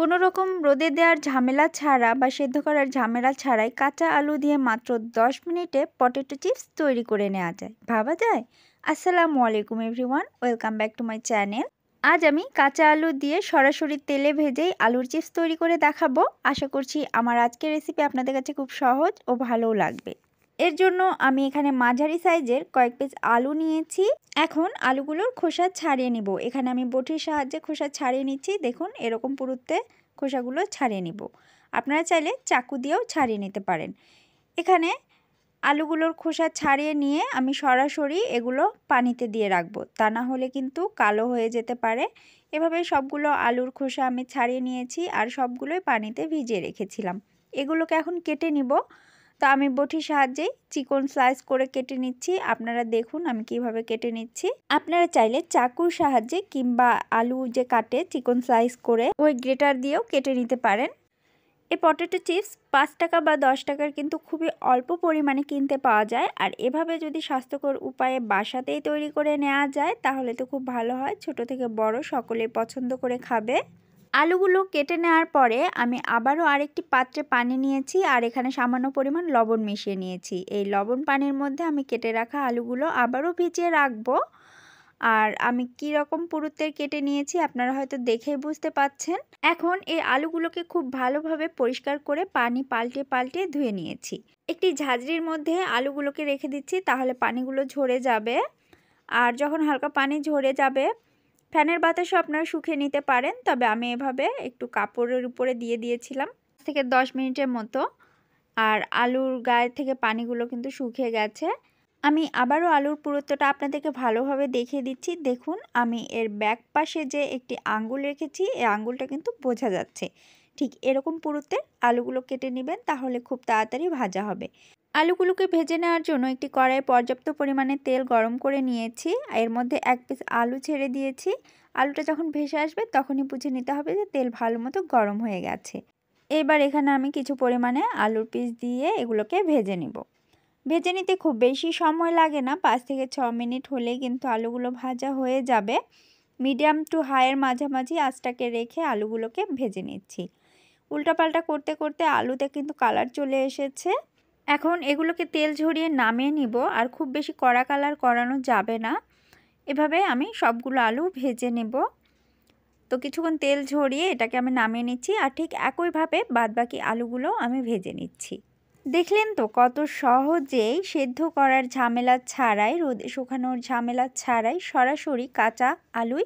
কোনো রকম রোদে দেওয়ার ঝামেলা ছাড়া বা সেদ্ধ করার ঝামেলা ছাড়াই কাঁচা আলু দিয়ে মাত্র 10 মিনিটে পটেটো চিপস তৈরি করে নেওয়া যায়। ভাবা যায়? আসসালামু আলাইকুম everyone, welcome back to my channel. আজ আমি কাঁচা আলু দিয়ে সরাসরি তেলে ভেজেই আলুর চিপস তৈরি করে দেখাবো। আশা করছি আমার আজকের রেসিপি আপনাদের কাছে খুব সহজ ও ভালোও লাগবে। এর জন্য আমি এখানে মাঝারি সাইজের কয়েক পিস আলু নিয়েছি। এখন আলুগুলোর খোসা ছাড়িয়ে নিব। এখানে আমি বটির সাহায্যে খোসা ছাড়িয়ে নিচ্ছি। দেখুন এরকম পুরুত্বে খোসাগুলো ছাড়িয়ে নিব। আপনারা চাইলে চাকু দিয়েও ছাড়িয়ে নিতে পারেন। এখানে আলুগুলোর খোসা ছাড়িয়ে নিয়ে আমি সরাসরি এগুলো পানিতে দিয়ে রাখবো, তা না হলে কিন্তু কালো হয়ে যেতে পারে। এভাবে সবগুলো আলুর খোসা আমি ছাড়িয়ে নিয়েছি আর সবগুলোই পানিতে ভিজিয়ে রেখেছিলাম। এগুলোকে এখন কেটে নিব। তো আমি বটির সাহায্যেই চিকন স্লাইস করে কেটে নিচ্ছি। আপনারা দেখুন আমি কিভাবে কেটে নিচ্ছি। আপনারা চাইলে চাকুর সাহায্যে কিংবা আলু যে কাটে চিকন স্লাইস করে ওই গ্রেটার দিয়েও কেটে নিতে পারেন। এই পটেটো চিপস 5 টাকা বা 10 টাকার কিন্তু খুবই অল্প পরিমাণে কিনতে পাওয়া যায়। আর এভাবে যদি স্বাস্থ্যকর উপায়ে বাসাতেই তৈরি করে নেওয়া যায় তাহলে তো খুব ভালো হয়। ছোট থেকে বড় সকলেই পছন্দ করে খাবে। আলুগুলো কেটে নেওয়ার পরে আমি আবারও আরেকটি পাত্রে পানি নিয়েছি আর এখানে সামান্য পরিমাণ লবণ মিশিয়ে নিয়েছি। এই লবণ পানির মধ্যে আমি কেটে রাখা আলুগুলো আবারও ভিজিয়ে রাখবো। আর আমি কি রকম পুরুত্বের কেটে নিয়েছি আপনারা হয়তো দেখেই বুঝতে পাচ্ছেন। এখন এই আলুগুলোকে খুব ভালোভাবে পরিষ্কার করে পানি পাল্টে পাল্টে ধুয়ে নিয়েছি। একটি ঝাঁঝরির মধ্যে আলুগুলোকে রেখে দিচ্ছি, তাহলে পানিগুলো ঝরে যাবে। আর যখন হালকা পানি ঝরে যাবে ফ্যানের বাতাসও আপনারা শুকিয়ে নিতে পারেন, তবে আমি এভাবে একটু কাপড়ের উপরে দিয়ে দিয়েছিলাম 5 থেকে 10 মিনিটের মতো। আর আলুর গায়ে থেকে পানিগুলো কিন্তু শুকিয়ে গেছে। আমি আবারও আলুর পুরুত্বটা আপনাদেরকে ভালোভাবে দেখিয়ে দিচ্ছি। দেখুন আমি এর ব্যাক পাশে যে একটি আঙ্গুল রেখেছি এই আঙ্গুলটা কিন্তু বোঝা যাচ্ছে। ঠিক এরকম পুরুত্বের আলুগুলো কেটে নেবেন, তাহলে খুব তাড়াতাড়ি ভাজা হবে। আলুগুলোকে ভেজে নেওয়ার জন্য একটি কড়াইয়ে পর্যাপ্ত পরিমাণে তেল গরম করে নিয়েছি। এর মধ্যে 1 পিস আলু ছেড়ে দিয়েছি। আলুটা যখন ভেসে আসবে তখনই বুঝে নিতে হবে যে তেল ভালো মতো গরম হয়ে গেছে। এবার এখানে আমি কিছু পরিমাণে আলুর পিস দিয়ে এগুলোকে ভেজে নিব। ভেজে নিতে খুব বেশি সময় লাগে না, 5 থেকে 6 মিনিট হলেই কিন্তু আলুগুলো ভাজা হয়ে যাবে। মিডিয়াম টু হাইয়ের মাঝামাঝি আঁচটাকে রেখে আলুগুলোকে ভেজে নিচ্ছি। উল্টাপাল্টা করতে করতে আলুতে কিন্তু কালার চলে এসেছে। এখন এগুলোকে তেল ঝরিয়ে নামিয়ে নিব। আর খুব বেশি কড়া কালার করানো যাবে না। এভাবে আমি সবগুলো আলু ভেজে নেব। তো কিছুক্ষণ তেল ঝরিয়ে এটাকে আমি নামিয়ে নিচ্ছি আর ঠিক একইভাবে বাদবাকি আলুগুলো আমি ভেজে নিচ্ছি। দেখলেন তো কত সহজেই সেদ্ধ করার ঝামেলা ছাড়াই, রোদে শুকানোর ঝামেলা ছাড়াই সরাসরি কাঁচা আলুই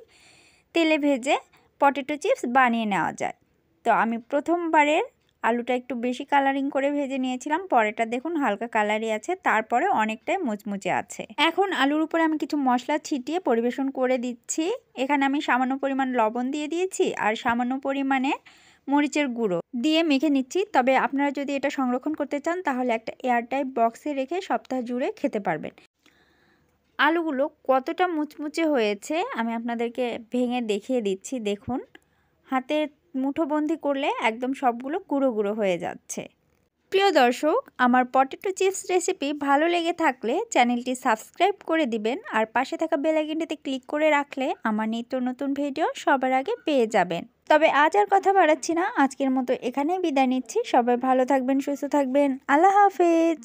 তেলে ভেজে পটেটো চিপস বানিয়ে নেওয়া যায়। তো আমি প্রথমবারের আলুটা একটু বেশি কালারিং করে ভেজে নিয়েছিলাম, পরেটা দেখুন হালকা কালারই আছে, তারপরে অনেকটাই মুচমুচে আছে। এখন আলুর উপরে আমি কিছু মশলা ছিটিয়ে পরিবেশন করে দিচ্ছি। এখানে আমি সামান্য পরিমাণ লবণ দিয়ে দিয়েছি আর সামান্য পরিমাণে মরিচের গুঁড়ো দিয়ে মেখে নিচ্ছি। তবে আপনারা যদি এটা সংরক্ষণ করতে চান তাহলে একটা এয়ারটাইট বক্সে রেখে সপ্তাহ জুড়ে খেতে পারবেন। আলুগুলো কতটা মুচমুচে হয়েছে আমি আপনাদেরকে ভেঙে দেখিয়ে দিচ্ছি। দেখুন হাতে মুঠোবন্দি করলে একদম সবগুলো গুঁড়ো গুঁড়ো হয়ে যাচ্ছে। প্রিয় দর্শক, আমার পটেটো চিপস রেসিপি ভালো লেগে থাকলে চ্যানেলটি সাবস্ক্রাইব করে দিবেন আর পাশে থাকা বেল আইকনটিতে ক্লিক করে রাখলে আমার নিত্য নতুন ভিডিও সবার আগে পেয়ে যাবেন। তবে আজ আর কথা বাড়াচ্ছি না, আজকের মতো এখানেই বিদায় নিচ্ছি। সবাই ভালো থাকবেন, সুস্থ থাকবেন। আল্লাহ হাফেজ।